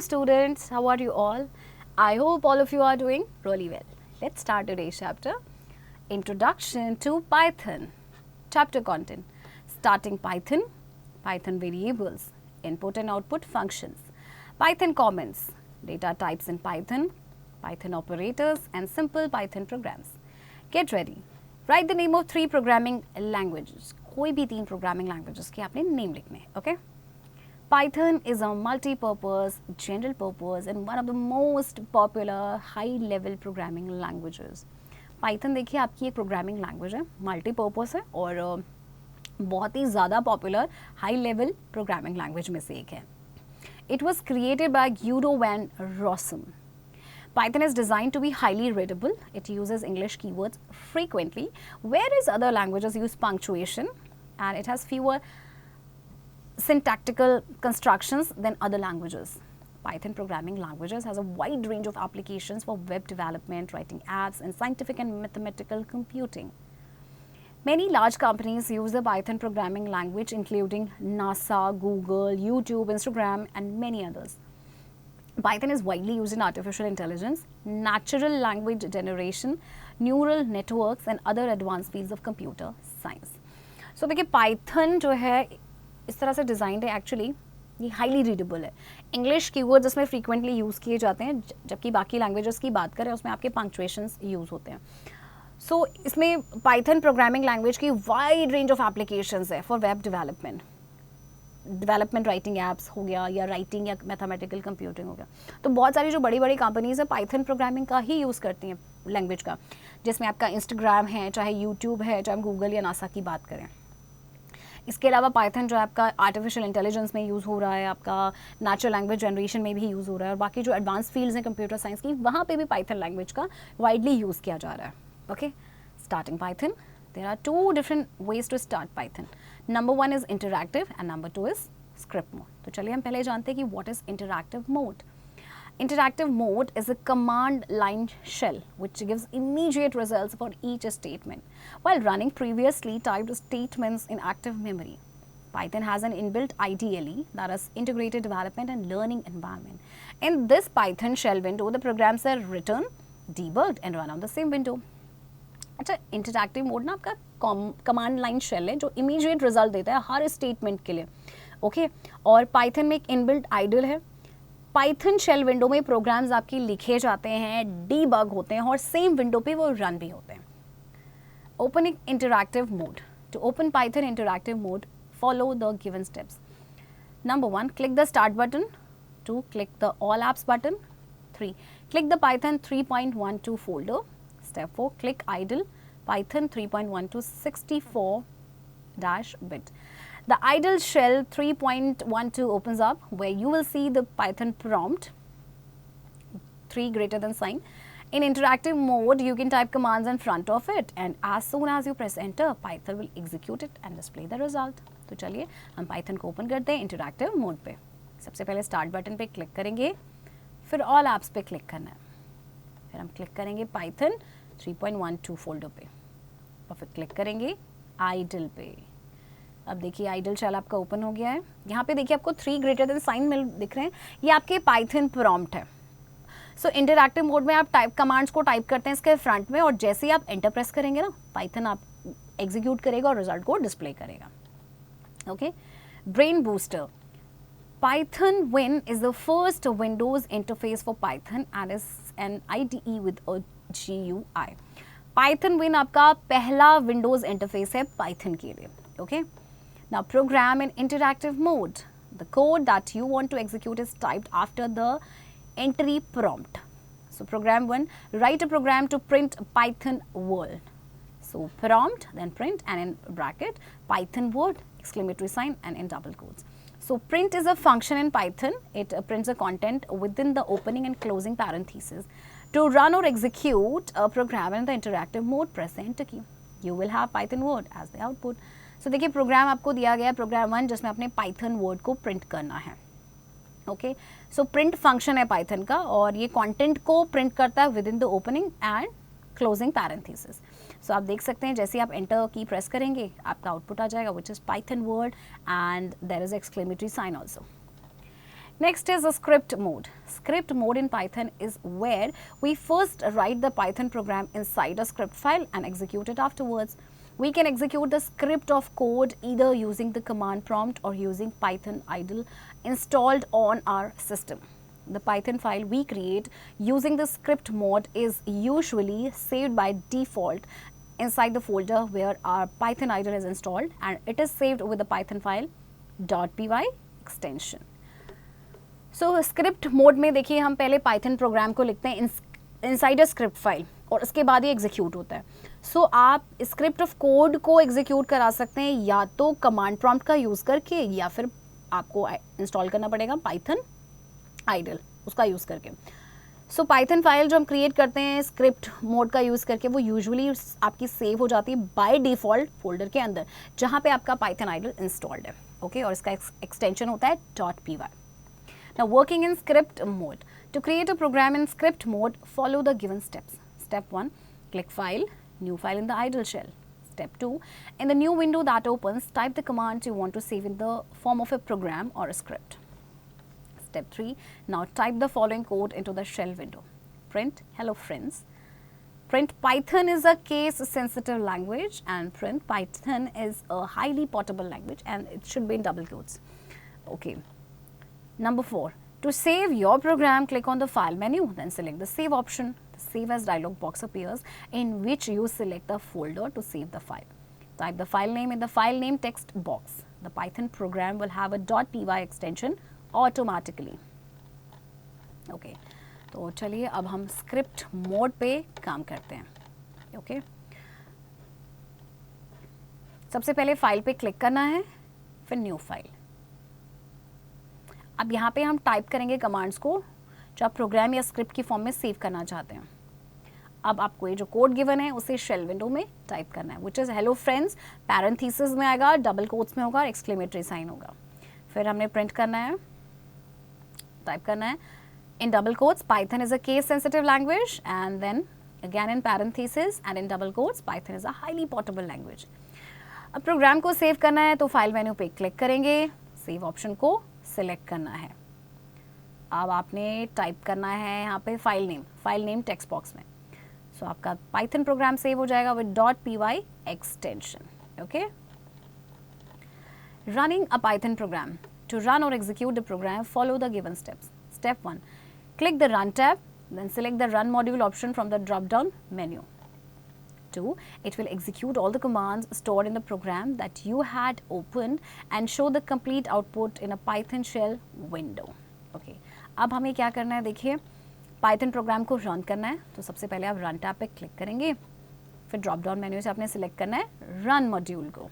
students, how are you all? I hope all of you are doing really well. Let's start today's chapter. Introduction to Python. Chapter content. Starting Python, Python variables, input and output functions, Python comments, data types in Python, Python operators and simple Python programs. Get ready. Write the name of 3 programming languages. कोई भी 3 programming languages के आपने name लिखने हैं, okay? Python is a multi-purpose, general purpose and one of the most popular high-level programming languages. Python देखिए आपकी एक programming language है, multi-purpose है और बहुत ही ज़्यादा popular high-level programming language में से एक है. It was created by Guido van Rossum. Python is designed to be highly readable. It uses English keywords frequently, whereas other languages use punctuation, and it has fewer syntactical constructions than other languages. Python programming languages has a wide range of applications for web development, writing apps, and scientific and mathematical computing. Many large companies use the Python programming language, including NASA, Google, YouTube, Instagram, and many others. Python is widely used in artificial intelligence, natural language generation, neural networks, and other advanced fields of computer science. So देखिए Python जो है इस तरह से designed है, actually ये highly readable है. English keywords इसमें फ्रीक्वेंटली यूज़ किए जाते हैं, जबकि बाकी लैंग्वेजेस की बात करें उसमें आपके पंक्चुएशंस यूज़ होते हैं. सो इसमें पाइथन प्रोग्रामिंग लैंग्वेज की वाइड रेंज ऑफ एप्लीकेशंस है for web development writing apps हो गया या राइटिंग या मैथमेटिकल कंप्यूटिंग हो गया. तो बहुत सारी जो बड़ी बड़ी कंपनीज है पाइथन प्रोग्रामिंग का ही यूज़ करती हैं लैंग्वेज का, जिसमें आपका इंस्टाग्राम है, चाहे यूट्यूब है, चाहे हम गूगल या नासा की बात करें. इसके अलावा पाइथन जो है आपका आर्टिफिशियल इंटेलिजेंस में यूज़ हो रहा है, आपका नेचुरल लैंग्वेज जनरेशन में भी यूज़ हो रहा है, और बाकी जो एडवांस फील्ड्स हैं कंप्यूटर साइंस की वहाँ पे भी पाइथन लैंग्वेज का वाइडली यूज़ किया जा रहा है. Okay, starting Python. There are 2 different ways to start Python. Number 1 is interactive and number 2 is script mode. तो चलिए हम पहले जानते हैं कि what is interactive mode. Interactive mode is a command line shell which gives immediate results for each statement while running previously typed statements in active memory. Python has an inbuilt IDLE, that is integrated development and learning environment. In this Python shell window, the programs are written, debugged and run on the same window. अच्छा, interactive mode ना आपका command line shell है जो immediate result देता है हर statement के लिए. Okay, और पाइथन में एक इनबिल्ट आइडल है. पाइथन शेल विंडो में प्रोग्राम्स आपके लिखे जाते हैं, डीबग होते हैं और सेम विंडो पे वो रन भी होते हैं. Opening interactive mode. To open Python interactive mode, follow the given steps. Number 1, click the start button. 2, click the all apps button. 3, click the Python 3.12 folder. Step 4, click idle Python 3.12 64-bit. The idle shell 3.12 opens up where you will see the Python prompt 3 greater than sign. In interactive mode, you can type commands in front of it, and as soon as you press enter, Python will execute it and display the result. तो चलिए हम Python को open करते हैं interactive mode पे. सबसे पहले start button पे क्लिक करेंगे, फिर ऑल ऐप्स पे क्लिक करना है, फिर हम क्लिक करेंगे Python 3.12 फोल्डर पे और फिर क्लिक करेंगे आइडल पे. अब देखिए आइडल शेल आपका ओपन हो गया है. यहाँ पे देखिए आपको 3 ग्रेटर देन साइन मिल दिख रहे हैं, ये आपके पाइथन प्रॉम्प्ट है. सो इंटरैक्टिव मोड में आप टाइप कमांड्स को टाइप करते हैं इसके फ्रंट में, और जैसे ही आप एंटर प्रेस करेंगे ना, पाइथन आप एग्जीक्यूट करेगा और रिजल्ट को डिस्प्ले करेगा. Okay, brain booster. Python Win is the first Windows interface for Python and is an IDE with a GUI. Python Win आपका पहला Windows interface है Python के लिए. Okay. Now program in interactive mode. The code that you want to execute is typed after the entry prompt. So program 1, write a program to print Python world. So prompt, then print, and in bracket Python word, exclamatory sign, and in double quotes. So print is a function in Python. It prints the content within the opening and closing parentheses. To run or execute a program in the interactive mode, press the enter key. You will have Python word as the output. So देखिए programme आपको दिया गया है programme 1 जिसमें आपने Python word को print करना है. ओके, सो प्रिंट फंक्शन है पाइथन का और ये कंटेंट को प्रिंट करता है within the opening and closing parenthesis. So आप देख सकते हैं जैसे ही आप एंटर की प्रेस करेंगे आपका आउटपुट आ जाएगा which is Python word and there is exclamatory sign also. Next is a script mode. Script mode in Python is where we first write the Python program inside a script file and execute it afterwards. We can execute the script of code either using the command prompt or using Python idle installed on our system. The Python file we create using the script mode is usually saved by default inside the folder where our Python idle is installed, and it is saved with the Python file .py extension. So script mode में देखिए हम पहले Python programme को लिखते हैं inside a script file और उसके बाद ही एग्जीक्यूट होता है. सो आप स्क्रिप्ट ऑफ कोड को एग्जीक्यूट करा सकते हैं या तो कमांड प्रॉम्प्ट का यूज़ करके या फिर आपको इंस्टॉल करना पड़ेगा पाइथन आइडल उसका यूज़ करके. सो पाइथन फाइल जो हम क्रिएट करते हैं स्क्रिप्ट मोड का यूज़ करके वो यूजुअली आपकी सेव हो जाती है बाय डिफ़ॉल्ट फोल्डर के अंदर जहाँ पे आपका पाइथन आइडल इंस्टॉल्ड है. ओके और इसका एक्सटेंशन होता है .py. Now working in script mode. To create a program in script mode, follow the given steps. Step 1, click File, New File in the idle shell. Step 2, in the new window that opens, type the commands you want to save in the form of a program or a script. Step 3, now type the following code into the shell window. Print hello friends. Print Python is a case sensitive language and print Python is a highly portable language and it should be in double quotes. Okay. Number 4, to save your program, click on the File menu, then select the Save option. The Save as dialog box appears in which you select the folder to save the file. Type the file name in the File name text box. The Python program will have a .py extension automatically. Okay, तो चलिए अब हम script mode पे काम करते हैं. Okay. सबसे पहले फाइल पे क्लिक करना है, फिर न्यू फाइल. अब यहाँ पे हम टाइप करेंगे कमांड्स को जो आप प्रोग्राम या स्क्रिप्ट की फॉर्म में सेव करना चाहते हैं. अब आपको ये जो कोड गिवन है उसे शेल विंडो में टाइप करना है, which is hello friends. Parenthesis में आएगा, डबल कोट्स में होगा, एक्सक्लेमेटरी साइन होगा. फिर हमने प्रिंट करना है, टाइप करना है in double quotes Python is a case sensitive language and then again in parenthesis and in double quotes Python is a highly portable language. अब प्रोग्राम को सेव करना है तो फाइल मेन्यू पे क्लिक करेंगे, सेव ऑप्शन को select करना है. अब आपने टाइप करना है यहाँ पे फाइल नेम टेक्स्ट बॉक्स में. सो आपका पाइथन प्रोग्राम सेव हो जाएगा with .py extension. Okay, running a Python program. To run और execute the program follow the given steps. Step 1, click the run tab, then select the run module option from the drop down menu. 2, it will execute all the commands stored in the program that you had opened and show the complete output in a Python shell window. Okay. अब हमें क्या करना है, देखिए Python programme को run करना है तो सबसे पहले आप रन टैब पे क्लिक करेंगे, फिर ड्रॉप डाउन मेन्यू से आपने सिलेक्ट करना है रन मॉड्यूल को.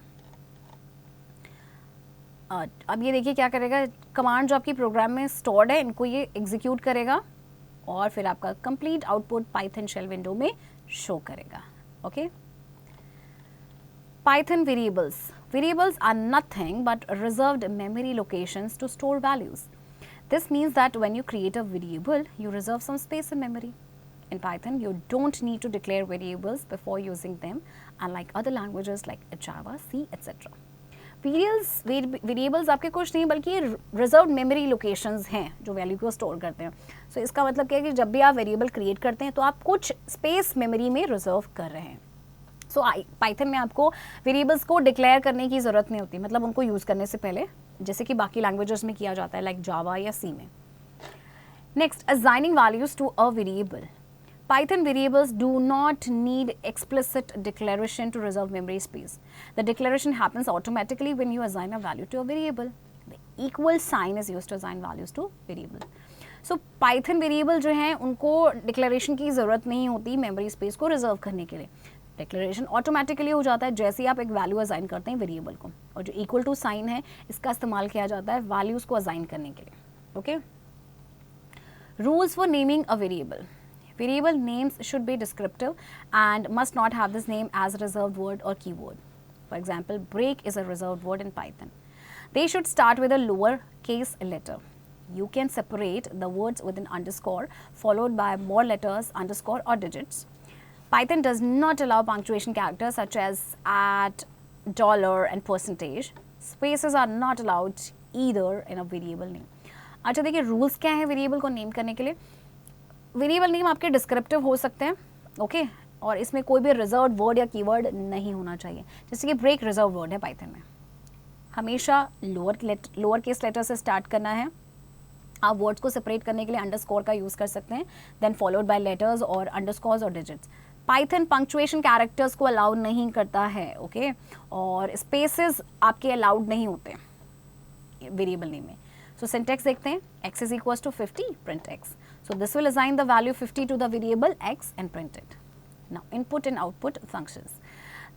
अब ये देखिए क्या करेगा, कमांड जो आपकी प्रोग्राम में स्टोर्ड है इनको ये एग्जीक्यूट करेगा और फिर आपका complete output Python shell window में शो करेगा. Okay. Python variables. Variables are nothing but reserved memory locations to store values. This means that when you create a variable, you reserve some space in memory. In Python, you don't need to declare variables before using them, unlike other languages like Java, C, etc. Variables आपके कुछ नहीं बल्कि reserved memory locations हैं जो value को store करते हैं. सो इसका मतलब क्या है कि जब भी आप वेरिएबल क्रिएट करते हैं तो आप कुछ स्पेस मेमोरी में रिजर्व कर रहे हैं. सो पाइथन में आपको वेरिएबल्स को डिक्लेयर करने की ज़रूरत नहीं होती, मतलब उनको यूज़ करने से पहले, जैसे कि बाकी लैंग्वेजेस में किया जाता है लाइक जावा या सी में. Next, assigning values to a variable. Python variables do not need explicit declaration to reserve memory space. The declaration happens automatically when you assign a value to a variable. The equal sign is used to assign values to variable. So Python variable जो हैं उनको declaration की ज़रूरत नहीं होती memory space को reserve करने के लिए. Declaration automatically हो जाता है जैसे ही आप एक value assign करते हैं variable को, और जो equal to sign है इसका इस्तेमाल किया जाता है values को assign करने के लिए. Okay? Rules for naming a variable. Variable names should be descriptive and must not have this name as a reserved word or keyword. For example, break is a reserved word in Python. They should start with a lower case letter. You can separate the words with an underscore followed by more letters, underscore or digits. Python does not allow punctuation characters such as at, dollar and percentage. Spaces are not allowed either in a variable name. अच्छा देखिए rules क्या है variable को name करने के लिए. Variable name आपके descriptive हो सकते हैं, ओके और इसमें कोई भी रिजर्व वर्ड या कीवर्ड नहीं होना चाहिए. जैसे कि ब्रेक रिजर्व वर्ड है पाइथन में, हमेशा लोअर केस लेटर से स्टार्ट करना है. आप वर्ड्स को सेपरेट करने के लिए अंडरस्कोर का यूज़ कर सकते हैं, देन फॉलोड बाय लेटर्स और अंडरस्कोर्स और डिजिट्स. पाइथन पंक्चुएशन कैरेक्टर्स को अलाउ नहीं करता है, ओके और स्पेसेस आपके अलाउड नहीं होते वेरिएबल नेम में. सो सिंटैक्स देखते हैं. x is equals to 50, print x. So this will assign the value 50 to the variable x and print it. Now input and output functions.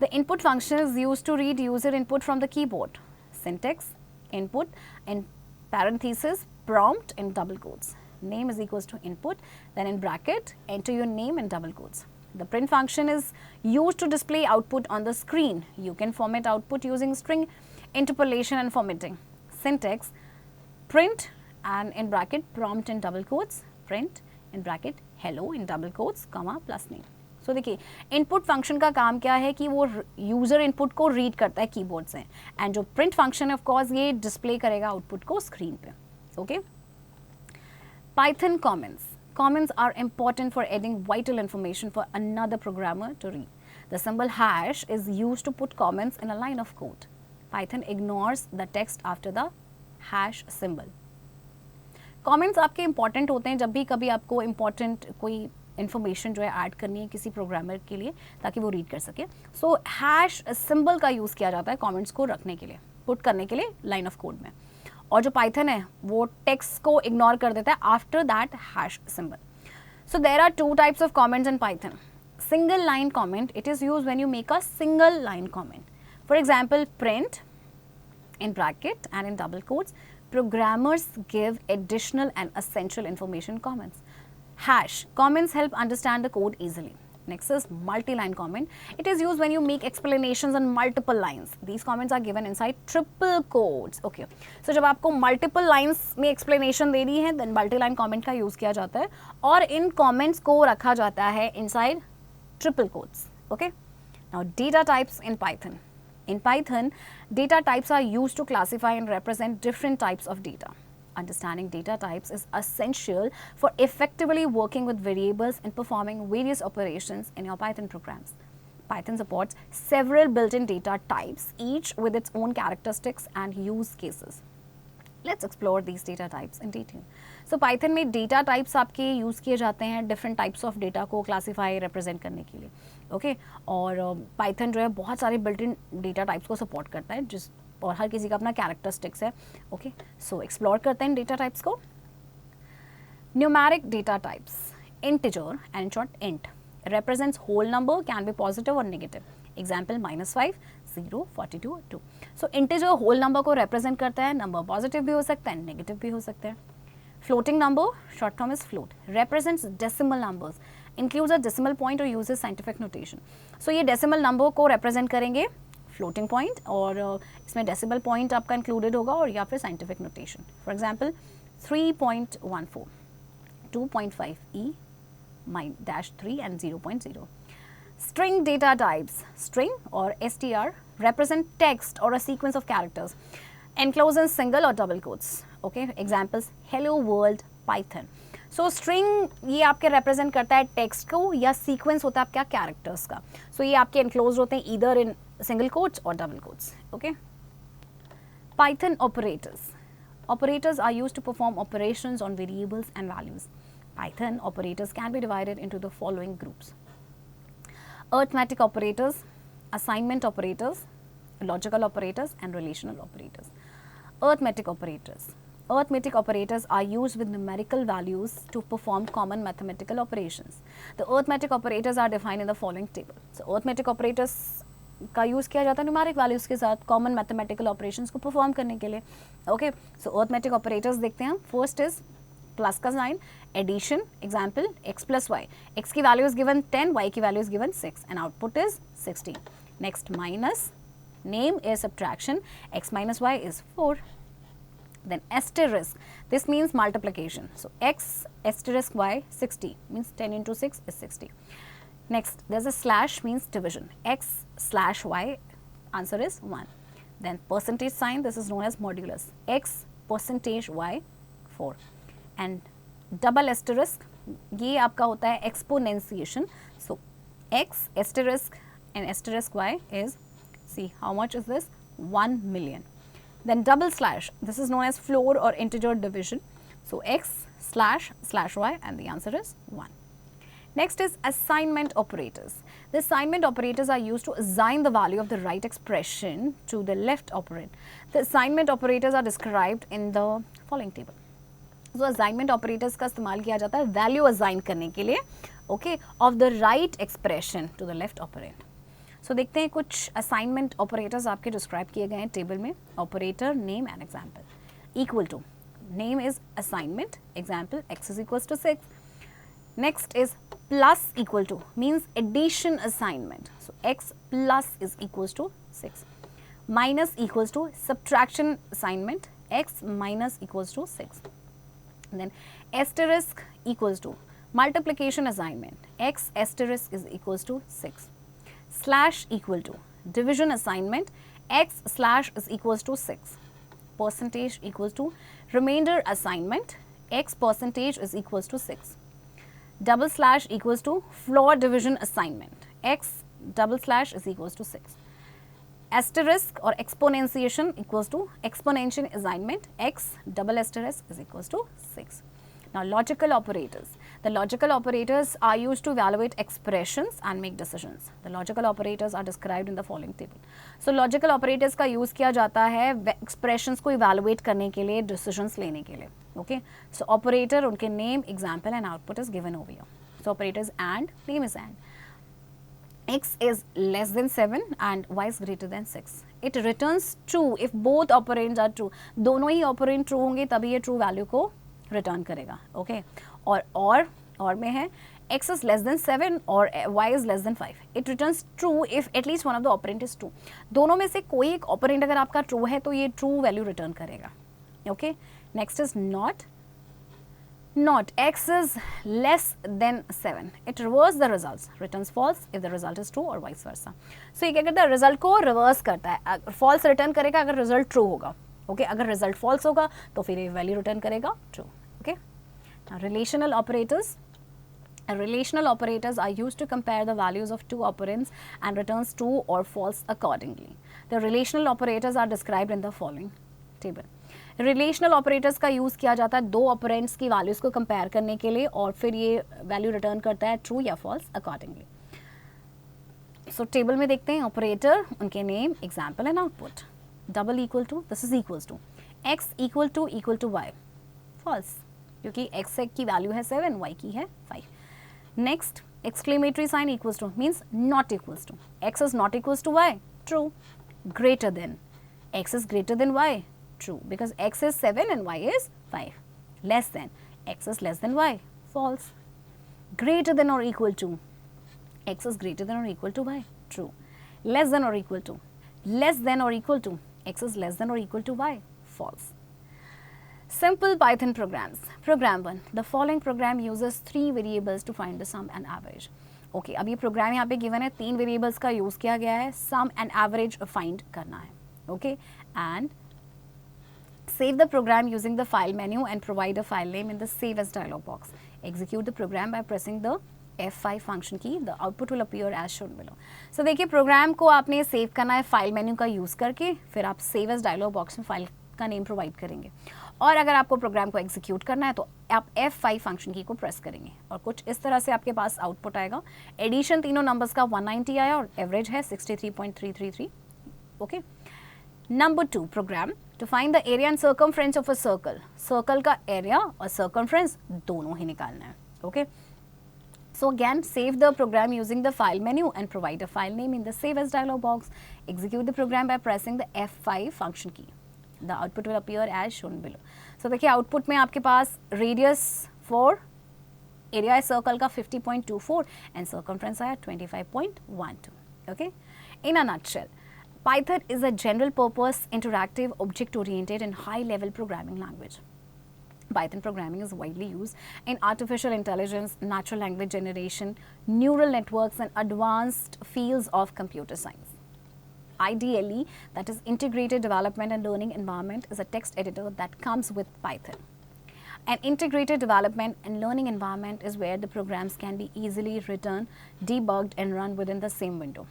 The input function is used to read user input from the keyboard. Syntax, input in parenthesis, prompt in double quotes. Name is equals to input, then in bracket enter your name in double quotes. The print function is used to display output on the screen. You can format output using string interpolation and formatting. Syntax, print and in bracket prompt in double quotes, print in bracket hello in double quotes comma plus name. So देखिए input function का काम क्या है कि वो user input को read करता है कीबोर्ड से, एंड जो प्रिंट फंक्शन है ऑफ कोर्स ये डिस्प्ले करेगा आउटपुट को स्क्रीन पे. Okay. Python comments. Comments are important for adding vital information for another programmer to read. The symbol hash is used to put comments in a line of code. Python ignores the text after the hash symbol. Comments आपके important होते हैं जब भी कभी आपको important कोई information जो है ऐड करनी है किसी प्रोग्रामर के लिए ताकि वो रीड कर सके. सो हैश सिंबल का यूज़ किया जाता है कमेंट्स को रखने के लिए, पुट करने के लिए लाइन ऑफ कोड में. और जो पाइथन है वो टेक्स्ट को इग्नोर कर देता है after that hash symbol. So there are two types of comments in Python. Single line comment, it is use when you make a single line comment. For example print in bracket and in double quotes, programmers give additional and essential information comments. Hash comments help understand the code easily. Next is multi-line comment. It is used when you make explanations on multiple lines. These comments are given inside triple quotes. Okay. So जब आपको multiple lines में explanation देनी है, then multi-line comment का use किया जाता है और इन comments को रखा जाता है inside triple quotes. Okay. Now data types in Python. In Python, data types are used to classify and represent different types of data. Understanding data types is essential for effectively working with variables and performing various operations in your Python programs. Python supports several built-in data types, each with its own characteristics and use cases. Let's explore these data types in detail. So Python में data types आपके use किए जाते हैं different types of data को classify represent करने के लिए. Okay और Python जो है बहुत सारे built-in data types को support करता है जिस और हर किसी का अपना characteristics है. ओके सो एक्सप्लोर करते हैं data types को. Numeric data types. Integer and in short int represents whole number, can be positive or negative. Example -5, 0, 42, 2. So integer whole number को represent करता है. Number positive भी हो सकता है, negative भी हो सकता है. Floating number, short form is float, represents decimal numbers, includes a decimal point or uses scientific notation. So ये decimal number को represent करेंगे floating point और इसमें decimal point आपका included होगा और या फिर scientific notation. For example, 3.14, 2.5 e -3 and 0.0. String data types, string or str represent text or a sequence of characters enclosed in single or double quotes. Okay, examples hello world Python. So string ये आपके represent करता है text को या sequence होता है आपका characters का. So ये आपके enclosed होते हैं either in single quotes or double quotes. Okay. Python operators. Operators are used to perform operations on variables and values. Python operators can be divided into the following groups: arithmetic operators, assignment operators, logical operators and relational operators. Arithmetic operators. Arithmetic operators are used with numerical values to perform common mathematical operations. The arithmetic operators are defined in the following table. So arithmetic operators का use किया जाता है numeric values के साथ common mathematical operations को perform करने के लिए. ओके सो arithmetic operators देखते हैं. फर्स्ट इज प्लस का sign, addition. Example x plus y. x की वैल्यू इज गिवन 10, y की value is given 6 and output is 16. Next minus, name is subtraction, x minus y is 4. Then asterisk, this means multiplication. So x asterisk y 60 means 10 into 6 is 60. Next there's a slash means division, x slash y, answer is 1. Then percentage sign, this is known as modulus, x percentage y 4 and double asterisk ये आपका होता है exponentiation. So x asterisk and asterisk y is, see how much is this, 1 million. Then double slash, this is known as floor or integer division. So x slash slash y and the answer is 1. Next is assignment operators. The assignment operators are used to assign the value of the right expression to the left operand. The assignment operators are described in the following table. So assignment operators का इस्तेमाल किया जाता है value assign करने के लिए, okay, of the right expression to the left operand. So देखते हैं कुछ असाइनमेंट ऑपरेटर्स आपके डिस्क्राइब किए गए हैं टेबल में. Operator name and example. Equal to name is assignment, example x is equals to 6. Next is plus equal to means addition assignment. So x plus is equals to 6. Minus equals to subtraction assignment, x minus equals to 6. And then asterisk equals to multiplication assignment, x asterisk is equals to 6. Slash equal to division assignment, x slash is equals to 6. Percentage equals to remainder assignment, x percentage is equals to 6. Double slash equals to floor division assignment, x double slash is equals to 6. Asterisk or exponentiation equals to exponential assignment, x double asterisk is equals to 6. Now logical operators. The logical operators are used to evaluate expressions and make decisions. The logical operators are described in the following table. So logical operators का use किया जाता है expressions को evaluate करने के लिए, decisions लेने के लिए. Okay. So operator, उनके name, example and output is given over here. So operators and, name is and. X is less than 7 and y is greater than 6. It returns true if both operands are true. दोनों ही operand true होंगे तभी ये true value को return करेगा. Okay. और में है x is less than 7 और y is less than 5. It returns true if at least one of the operand is true. दोनों में से कोई एक operand अगर आपका true है तो ये true value return करेगा. Okay. Next is not. Not x is less than 7. It reverses the results. Returns false if the result is true or vice versa. So ये क्या करता है, result को reverse करता है. False return करेगा अगर result true होगा. Okay. अगर result false होगा तो फिर ये value return करेगा true. Okay. Now relational operators. Relational operators are used to compare the values of two operands and returns true or false accordingly. The relational operators are described in the following table. Relational operators का use किया जाता है दो operands की values को compare करने के लिए और फिर ये वैल्यू रिटर्न करता है ट्रू या फॉल्स अकॉर्डिंगली. सो टेबल में देखते हैं ऑपरेटर, उनके name, example and output. Double equal to, this is equals to x equal to y, false क्योंकि एक्स की वैल्यू है 7, वाई की है 5. Next exclamatory sign equals to means not equals to, x is not equals to y, true. Greater than, x is greater than y, true because x is 7 and y is 5. Less than, x is less than y, false. Greater than or equal to, x is greater than or equal to y, true. Less than or equal to, x is less than or equal to y, false. Simple Python programs. Program 1. The following program uses 3 variables to find the sum and average. Okay, अब ये programme यहाँ पे given है, 3 variables का use किया गया है, सम and average find करना है. Okay, and save the program using the file menu and provide a file name in the save as dialog box. Execute the program by pressing the F5 function key. The output will appear as shown below. So देखिए programme को आपने save करना है file menu का use करके, फिर आप save as dialogue box में फाइल का नेम प्रोवाइड करेंगे. और अगर आपको प्रोग्राम को एग्जीक्यूट करना है तो आप F5 फंक्शन की को प्रेस करेंगे और कुछ इस तरह से आपके पास आउटपुट आएगा. एडिशन तीनों नंबर्स का 190 आया और एवरेज है 63.333. Okay. Number 2 program to find the area and circumference of a circle. Circle का area और circumference दोनों ही निकालना है. Okay. So again, save the program using the file menu and provide a file name in the save as dialog box. Execute the program by pressing the F5 function key. The output will appear as shown below. So देखिए output में आपके पास radius for area है circle का 50.24 and circumference आया 25.12. Okay. In a nutshell, Python is a general purpose, interactive, object-oriented and high-level programming language. Python programming is widely used in artificial intelligence, natural language generation, neural networks and advanced fields of computer science. Ideally, that is integrated development and learning environment is a text editor that comes with Python. An integrated development and learning environment is where the programs can be easily written, debugged and run within the same window.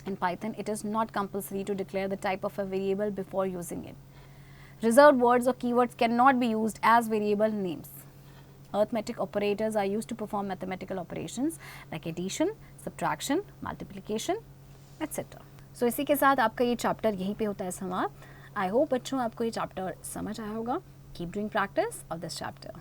In Python, it is not compulsory to declare the type of a variable before using it. Reserved words or keywords cannot be used as variable names. Arithmetic operators are used to perform mathematical operations like addition, subtraction, multiplication, etc. So इसी के साथ आपका ये chapter यहीं पे होता है समाप्त. I hope बच्चों आपको ये चैप्टर समझ आया होगा. Keep doing practice of this chapter.